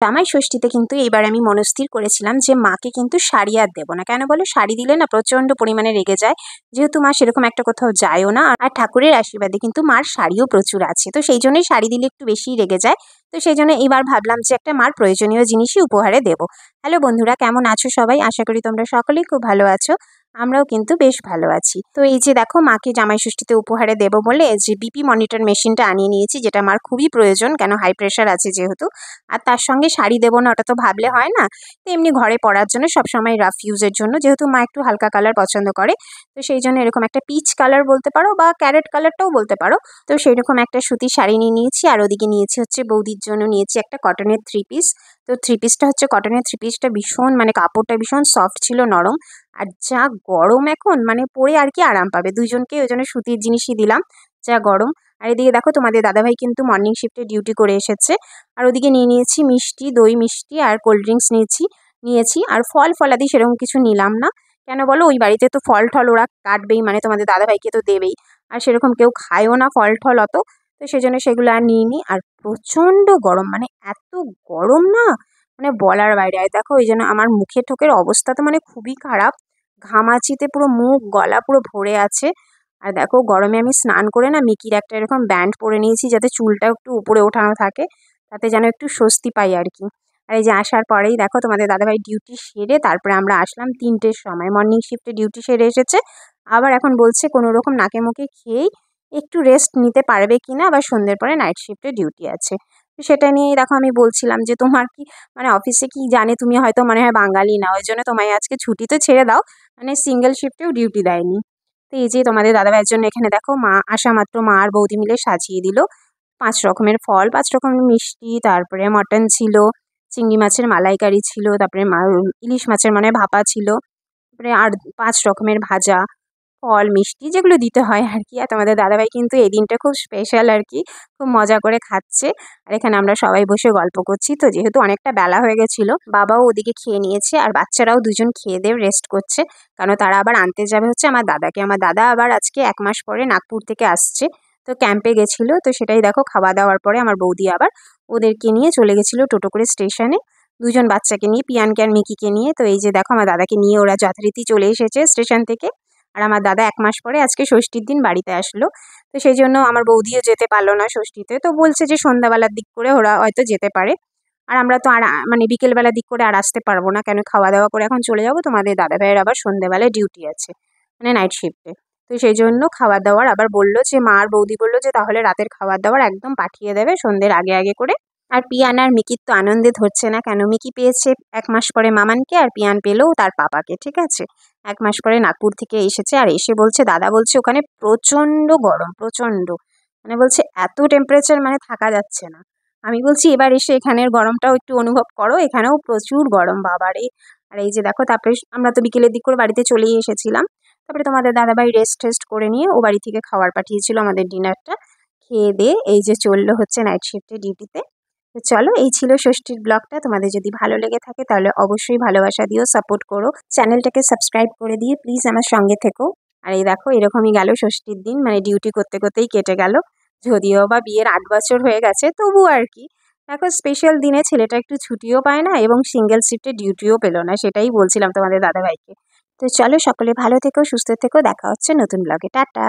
জামাই ষষ্ঠীতে কিন্তু এবার আমি মনস্থির করেছিলাম যে মাকে কিন্তু শাড়ি আর দেবো না। কেন বলো? শাড়ি দিলে না প্রচণ্ড পরিমাণে রেগে যায়। যেহেতু মা সেরকম একটা কোথাও যায়ও না, আর ঠাকুরের আশীর্বাদে কিন্তু মার শাড়িও প্রচুর আছে, তো সেই জন্যই শাড়ি দিলে একটু বেশিই রেগে যায়। তো সেই জন্য এবার ভাবলাম যে একটা মার প্রয়োজনীয় জিনিসই উপহারে দেবো। হ্যালো বন্ধুরা, কেমন আছো সবাই? আশা করি তোমরা সকলেই খুব ভালো আছো। আমরাও কিন্তু বেশ ভালো আছি। তো এই যে দেখো, মাকে জামাই ষষ্ঠীতে উপহারে দেবো বলে যে বিপি মনিটর মেশিনটা আনিয়ে নিয়েছি, যেটা মার খুবই প্রয়োজন, কেন হাই প্রেশার আছে যেহেতু। আর তার সঙ্গে শাড়ি দেবো না, ওটা তো ভাবলে হয় না। তো এমনি ঘরে পরার জন্য, সবসময় রাফ ইউজের জন্য, যেহেতু মা একটু হালকা কালার পছন্দ করে, তো সেই জন্য এরকম একটা পিচ কালার বলতে পারো বা ক্যারেট কালারটাও বলতে পারো। তো সেই রকম একটা সুতির শাড়ি নিয়ে নিয়েছি। আর ওদিকে নিয়েছি হচ্ছে বৌদির জন্য নিয়েছি একটা কটনের 3 পিস। তো 3 পিসটা হচ্ছে কটনের 3 পিসটা ভীষণ, মানে কাপড়টা ভীষণ সফট ছিল, নরম। আর যা গরম এখন, মানে পরে আর কি আরাম পাবে দুইজনকে, ওই জন্য সুতির জিনিসই দিলাম, যা গরম। আর এদিকে দেখো, তোমাদের দাদাভাই কিন্তু মর্নিং শিফটে ডিউটি করে এসেছে। আর ওদিকে নিয়ে নিয়েছি মিষ্টি, দই মিষ্টি আর কোল্ড ড্রিঙ্কস নিয়েছি। আর ফল ফলাদি সেরকম কিছু নিলাম না। কেন বলো? ওই বাড়িতে তো ফল টল ওরা কাটবেই, মানে তোমাদের দাদাভাইকে তো দেবেই। আর সেরকম কেউ খায়ও না ফল টল অত। তো সেই জন্য সেগুলো আর নিইনি। আর প্রচণ্ড গরম, মানে এত গরম না, মানে বলার বাইরে। আর দেখো, ওই জন্য আমার মুখের ঠোকের অবস্থা তো মানে খুবই খারাপ। ঘামাচিতে পুরো মুখ গলা পুরো ভরে আছে। আর দেখো, গরমে আমি স্নান করে না মিকির একটা এরকম ব্যান্ড পরে নিয়েছি, যাতে চুলটা একটু উপরে ওঠানো থাকে, তাতে যেন একটু স্বস্তি পাই আর কি। আর এই যে আসার পরেই দেখো, তোমাদের দাদাভাই ডিউটি সেরে তারপরে আমরা আসলাম 3টের সময়। মর্নিং শিফটে ডিউটি সেরে এসেছে। আবার এখন বলছে কোনো রকম নাকে মুখে খেয়েই একটু রেস্ট নিতে পারবে কিনা, আবার সন্ধ্যের পরে নাইট শিফটে ডিউটি আছে। তো সেটা নিয়েই দেখো আমি বলছিলাম যে তোমার কি, মানে অফিসে কি জানে, তুমি হয়তো মনে হয় বাঙালি না, ওই জন্য তোমায় আজকে ছুটি তো ছেড়ে দাও, মানে সিঙ্গেল শিফটেও ডিউটি দেয়নি। তো এই যে তোমাদের দাদাভাইয়ের জন্য এখানে দেখো, মা আসা মাত্র মা আর বৌদি মিলে সাজিয়ে দিল 5 রকমের ফল, 5 রকমের মিষ্টি, তারপরে মটন ছিল, চিংড়ি মাছের মালাইকারি ছিল, তারপরে ইলিশ মাছের মানে ভাপা ছিল, তারপরে আর 5 রকমের ভাজা, ফল, মিষ্টি, যেগুলো দিতে হয় আর কি। আর তোমাদের দাদাভাই কিন্তু এই দিনটা খুব স্পেশাল আর কি, খুব মজা করে খাচ্ছে। আর এখানে আমরা সবাই বসে গল্প করছি। তো যেহেতু অনেকটা বেলা হয়ে গেছিলো, বাবাও ওদিকে খেয়ে নিয়েছে, আর বাচ্চারাও দুজন খেয়ে দিয়ে রেস্ট করছে, কারণ তারা আবার আনতে যাবে হচ্ছে আমার দাদাকে। আমার দাদা আবার আজকে 1 মাস পরে নাগপুর থেকে আসছে, তো ক্যাম্পে গেছিলো। তো সেটাই দেখো, খাওয়া দাওয়ার পরে আমার বৌদি আবার ওদেরকে নিয়ে চলে গেছিলো টোটো করে স্টেশনে, দুজন বাচ্চাকে নিয়ে, পিয়ানকে আর মিকিকে নিয়ে। তো এই যে দেখো, আমার দাদাকে নিয়ে ওরা যথারীতি চলে এসেছে স্টেশন থেকে। আর আমার দাদা 1 মাস পরে আজকে ষষ্ঠীর দিন বাড়িতে আসলো। তো সেই জন্য আমার বৌদিও যেতে পারলো না ষষ্ঠীতে, তো বলছে যে সন্ধ্যাবেলার দিক করে ওরা হয়তো যেতে পারে। আর আমরা তো আর মানে বিকেলবেলার দিক করে আর আসতে পারবো না, কেন খাওয়া দাওয়া করে এখন চলে যাবো। তোমাদের দাদাভাইয়ের আবার সন্ধ্যেবেলায় ডিউটি আছে, মানে নাইট শিফটে। তো সেই জন্য খাবার দাবার আবার বললো যে, মা আর বৌদি বললো যে তাহলে রাতের খাবার দাবার একদম পাঠিয়ে দেবে সন্ধ্যের আগে আগে করে। আর পিয়ান আর মিকির তো আনন্দে ধরছে না, কেন মিকি পেয়েছে 1 মাস পরে মামানকে, আর পিয়ান পেলেও তার পাপাকে, ঠিক আছে। 1 মাস পরে নাগপুর থেকে এসেছে, আর এসে বলছে, দাদা বলছে ওখানে প্রচণ্ড গরম, প্রচণ্ড, মানে বলছে এত টেম্পারেচার, মানে থাকা যাচ্ছে না। আমি বলছি এবার এসে এখানের গরমটাও একটু অনুভব করো, এখানেও প্রচুর গরম বাবারে। আর এই যে দেখো, তারপরে আমরা তো বিকেলের দিক করে বাড়িতে চলেই এসেছিলাম। তারপরে তোমাদের দাদাভাই রেস্ট টেস্ট করে নিয়ে ও বাড়ি থেকে খাবার পাঠিয়েছিল আমাদের ডিনারটা, খেয়ে দিয়ে এই যে চললো হচ্ছে নাইট শিফটে ডিউটিতে। তো চলো, এই ছিল ষষ্ঠীর ব্লগটা। তোমাদের যদি ভালো লেগে থাকে তাহলে অবশ্যই ভালোবাসা দিও, সাপোর্ট করো, চ্যানেলটাকে সাবস্ক্রাইব করে দিয়ে প্লিজ আমার সঙ্গে থেকো। আর এই দেখো, এরকমই গেল ষষ্ঠীর দিন, মানে ডিউটি করতে করতেই কেটে গেল। যদিও বা বিয়ের 8 বছর হয়ে গেছে, তবু আর কি। দেখো, স্পেশাল দিনে ছেলেটা একটু ছুটিও পায় না, এবং সিঙ্গেল শিফটে ডিউটিও পেলো না, সেটাই বলছিলাম তোমাদের দাদাভাইকে। তো চলো, সকলে ভালো থেকো, সুস্থ থেকো, দেখা হচ্ছে নতুন ব্লগে, টাটা।